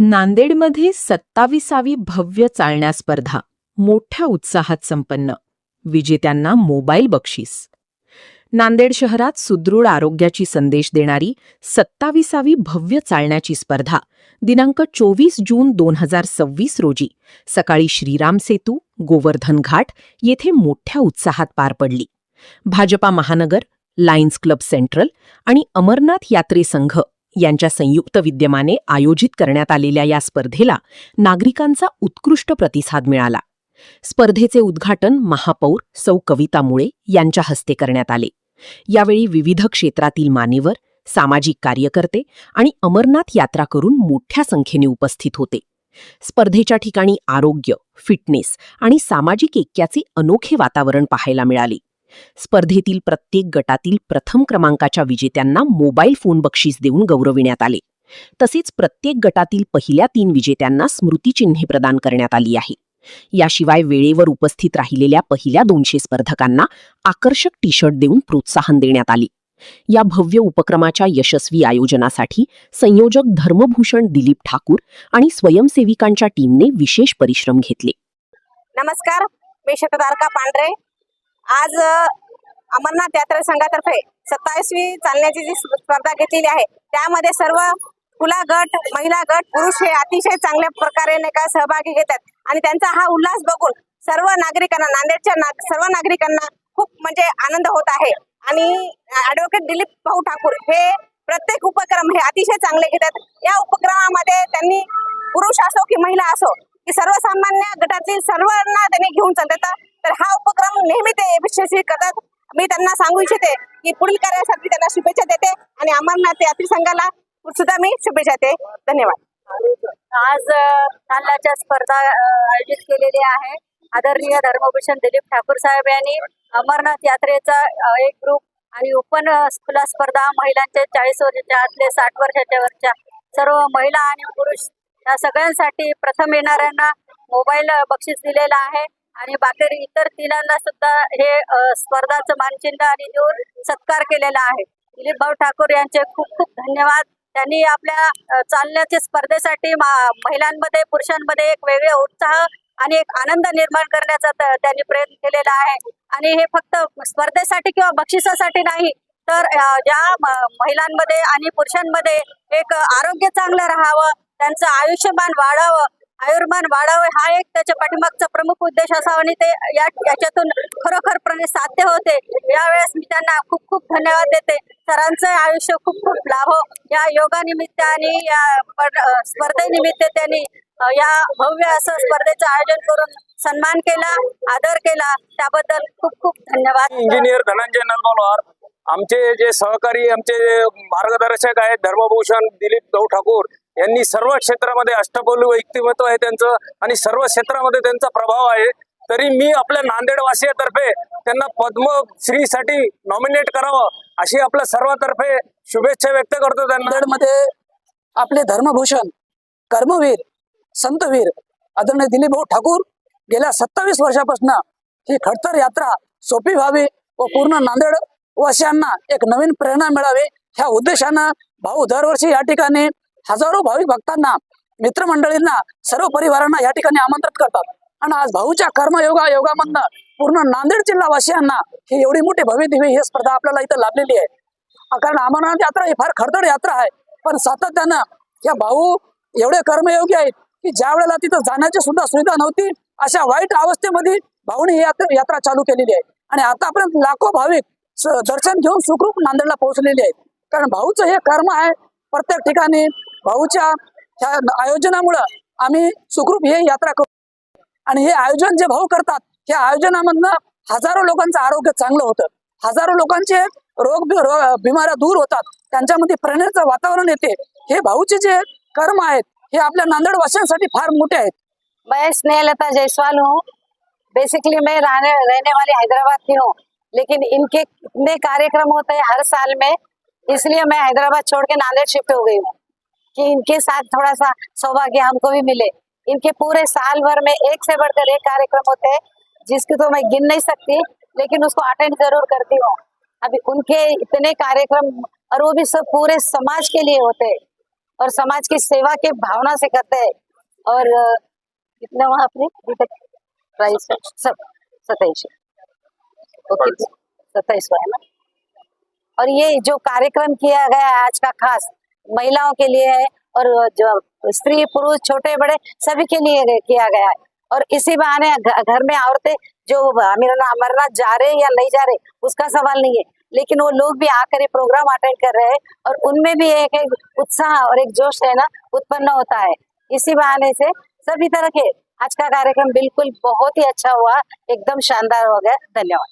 नांदेडमध्ये 27वी भव्य चालण्या स्पर्धा मोठ्या उत्साहात संपन्न. विजेत्यांना मोबाईल बक्षीस. नांदेड शहरात सुदृढ आरोग्याची संदेश देणारी 27वी भव्य चालण्याची स्पर्धा दिनांक 24 जून 2026 रोजी सकाळी श्रीराम सेतू, गोवर्धन घाट येथे मोठ्या उत्साहात पार पडली. भाजपा महानगर, लायन्स क्लब सेंट्रल आणि अमरनाथ यात्रे संघ यांच्या संयुक्त विद्यमाने आयोजित करण्यात आलेल्या या स्पर्धेला नागरिकांचा उत्कृष्ट प्रतिसाद मिळाला. स्पर्धेचे उद्घाटन महापौर सौ कविता मुळे यांच्या हस्ते करण्यात आले. यावेळी विविध क्षेत्रातील मान्यवर, सामाजिक कार्यकर्ते आणि अमरनाथ यात्रा करून मोठ्या संख्येने उपस्थित होते. स्पर्धेच्या ठिकाणी आरोग्य, फिटनेस आणि सामाजिक ऐक्याचे अनोखे वातावरण पाहायला मिळाले. स्पर्धेतील प्रत्येक गटातील प्रथम क्रमांकाच्या विजेत्यांना मोबाईल फोन बक्षीस देऊन गौरविण्यात आले. तसेच प्रत्येक गटातील पहिल्या 3 विजेत्यांना स्मृतिचिन्हे प्रदान करण्यात आली आहे. याशिवाय वेळेवर उपस्थित राहिलेल्या पहिल्या 200 स्पर्धकांना आकर्षक टी-शर्ट देऊन प्रोत्साहन देण्यात आले. या भव्य उपक्रमाच्या यशस्वी आयोजनासाठी संयोजक धर्मभूषण दिलीप ठाकूर आणि स्वयंसेविकांच्या टीमने विशेष परिश्रम घेतले. नमस्कार, मी शततारका पांढरे. आज अमरनाथ यात्रा संघातर्फे 27वी चालण्याची जी स्पर्धा घेतलेली आहे त्यामध्ये सर्व खुला गट, महिला गट, पुरुष हे अतिशय चांगल्या प्रकारे सहभागी घेतात आणि त्यांचा हा उल्हास बघून सर्व नागरिकांना, नांदेडच्या सर्व नागरिकांना खूप आनंद होत आहे. आणि ॲडव्होकेट दिलीप भाऊ ठाकूर हे प्रत्येक उपक्रम हे अतिशय चांगले घेतात. या उपक्रमामध्ये त्यांनी पुरुष असो की महिला असो की सर्वसामान्य गटातील सर्वांना त्यांनी घेऊन चालतात. तर हा उपक्रम नेहमी ते यशस्वी करतात. मी त्यांना सांगू इच्छिते की पुढील कार्यासाठी त्यांना शुभेच्छा देते आणि अमरनाथ यात्री संघाला सुद्धा मी शुभेच्छा देते. धन्यवाद. आज चालण्याच्या स्पर्धा आयोजित केलेली आहे. आदरणीय धर्मभूषण दिलीप ठाकूर साहेब यांनी अमरनाथ यात्रेचा एक ग्रुप आणि ओपन खुला स्पर्धा महिलांच्या 40 वर्षाच्या आतले 60 वर्षाच्या वरच्या सर्व महिला आणि पुरुष या सगळ्यांसाठी प्रथम येणाऱ्यांना मोबाईल बक्षीस दिलेला आहे आणि बाकी इतर तिघांना सुद्धा हे स्पर्धाचं मानचिन्ह आणि देऊन सत्कार केलेला आहे. दिलीप भाऊ ठाकूर यांचे खूप खूप धन्यवाद. त्यांनी आपल्या चालण्याच्या स्पर्धेसाठी महिलांमध्ये, पुरुषांमध्ये एक वेगळे उत्साह आणि एक आनंद निर्माण करण्याचा त्यांनी प्रयत्न केलेला आहे. आणि हे फक्त स्पर्धेसाठी किंवा बक्षिसासाठी नाही, तर ज्या महिलांमध्ये आणि पुरुषांमध्ये एक आरोग्य चांगलं राहावं, त्यांचं आयुष्यमान वाढावं हा एक त्याच्या पाठीमागचा प्रमुख उद्देश असावा आणि ते याच्यातून खरोखरपणे साध्य होते. यावेळेस मी त्यांना खूप खूप धन्यवाद देते. सरांचं आयुष्य खूप खूप लाभो. या योगानिमित्त आणि या स्पर्धेनिमित्त त्यांनी या भव्य असं स्पर्धेचं आयोजन करून सन्मान केला, आदर केला, त्याबद्दल खूप खूप धन्यवाद. इंजिनियर धनंजय नलमलवार, आमचे जे सहकारी, आमचे मार्गदर्शक आहेत धर्मभूषण दिलीप भाऊ ठाकूर यांनी सर्व क्षेत्रामध्ये अष्टपैलू व्यक्तिमत्व आहे त्यांचं आणि सर्व क्षेत्रामध्ये त्यांचा प्रभाव आहे. तरी मी आपल्या नांदेड वासियातर्फे त्यांना पद्मश्रीसाठी नॉमिनेट करावं अशी आपल्या सर्वातर्फे शुभेच्छा व्यक्त करतो. नांदेडमध्ये आपले धर्मभूषण, कर्मवीर, संतवीर आदरणीय दिलीप भाऊ ठाकूर गेल्या 27 वर्षापासून ही खडतर यात्रा सोपी व्हावी व पूर्ण नांदेड वासियांना एक नवीन प्रेरणा मिळावी ह्या उद्देशानं भाऊ दरवर्षी या ठिकाणी हजारो भाविक भक्तांना, मित्रमंडळींना, सर्व परिवारांना या ठिकाणी आमंत्रित करतात. आणि आज भाऊच्या योगामधनं पूर्ण नांदेड जिल्हा वासियांना ही एवढी मोठी भव्य दिव्य ही स्पर्धा आपल्याला इथं लाभलेली आहे. कारण अमरनाथ यात्रा ही फार खडतर यात्रा आहे, पण सातत्यानं या भाऊ एवढे कर्मयोगी आहेत की ज्या वेळेला तिथं जाण्याची सुद्धा सुविधा नव्हती, अशा वाईट अवस्थेमध्ये भाऊने ही यात्रा चालू केलेली आहे. आणि आतापर्यंत लाखो भाविक दर्शन घेऊन सुखरूप नांदेडला पोहोचलेले आहेत. कारण भाऊचं हे कर्म आहे. प्रत्येक ठिकाणी भाऊच्या ह्या आयोजनामुळं आम्ही सुखरूप हे यात्रा करतो. आणि हे आयोजन जे भाऊ करतात, या आयोजनामधनं हजारो लोकांचं आरोग्य चांगलं होतं, हजारो लोकांचे बिमाऱ्या दूर होतात, त्यांच्यामध्ये प्रेरणेचं वातावरण येते. हे भाऊचे जे कर्म आहेत हे आपल्या नांदेड वासियांसाठी फार मोठे आहेत. मैं स्नेहलता जायसवाल हूँ. बेसिकली मैं रहने वाली हैदराबाद की हूँ, लेकिन इनके इतने कार्यक्रम होते हैं हर साल में, इसलिए मैं हैदराबाद छोड़ के नांदेड़ शिफ्ट हो गई हूँ कि इनके साथ थोड़ा सा सौभाग्य हमको भी मिले. इनके पूरे साल भर में एक से बढ़कर एक कार्यक्रम होते हैं जिसकी तो मैं गिन नहीं सकती, लेकिन उसको अटेंड जरूर करती हूँ. अभी उनके इतने कार्यक्रम और वो भी सब पूरे समाज के लिए होते हैं और समाज की सेवा की भावना से करते हैं। और कितना वहाँ अपने अभी तक प्राइस सब 27 है ना। और ये जो कार्यक्रम किया गया है आज का खास महिलाओं के लिए है और जो स्त्री पुरुष छोटे बड़े सभी के लिए किया गया है। और इसी बहाने घर में औरतें जो अमरनाथ जा रहे या नहीं जा रहे उसका सवाल नहीं है, लेकिन वो लोग भी आकर ये प्रोग्राम अटेंड कर रहे हैं और उनमें भी एक उत्साह और एक जोश है ना उत्पन्न होता है। इसी बहाने से सभी तरह के आज का कार्यक्रम बिल्कुल बहुत ही अच्छा हुआ, एकदम शानदार हो गया। धन्यवाद।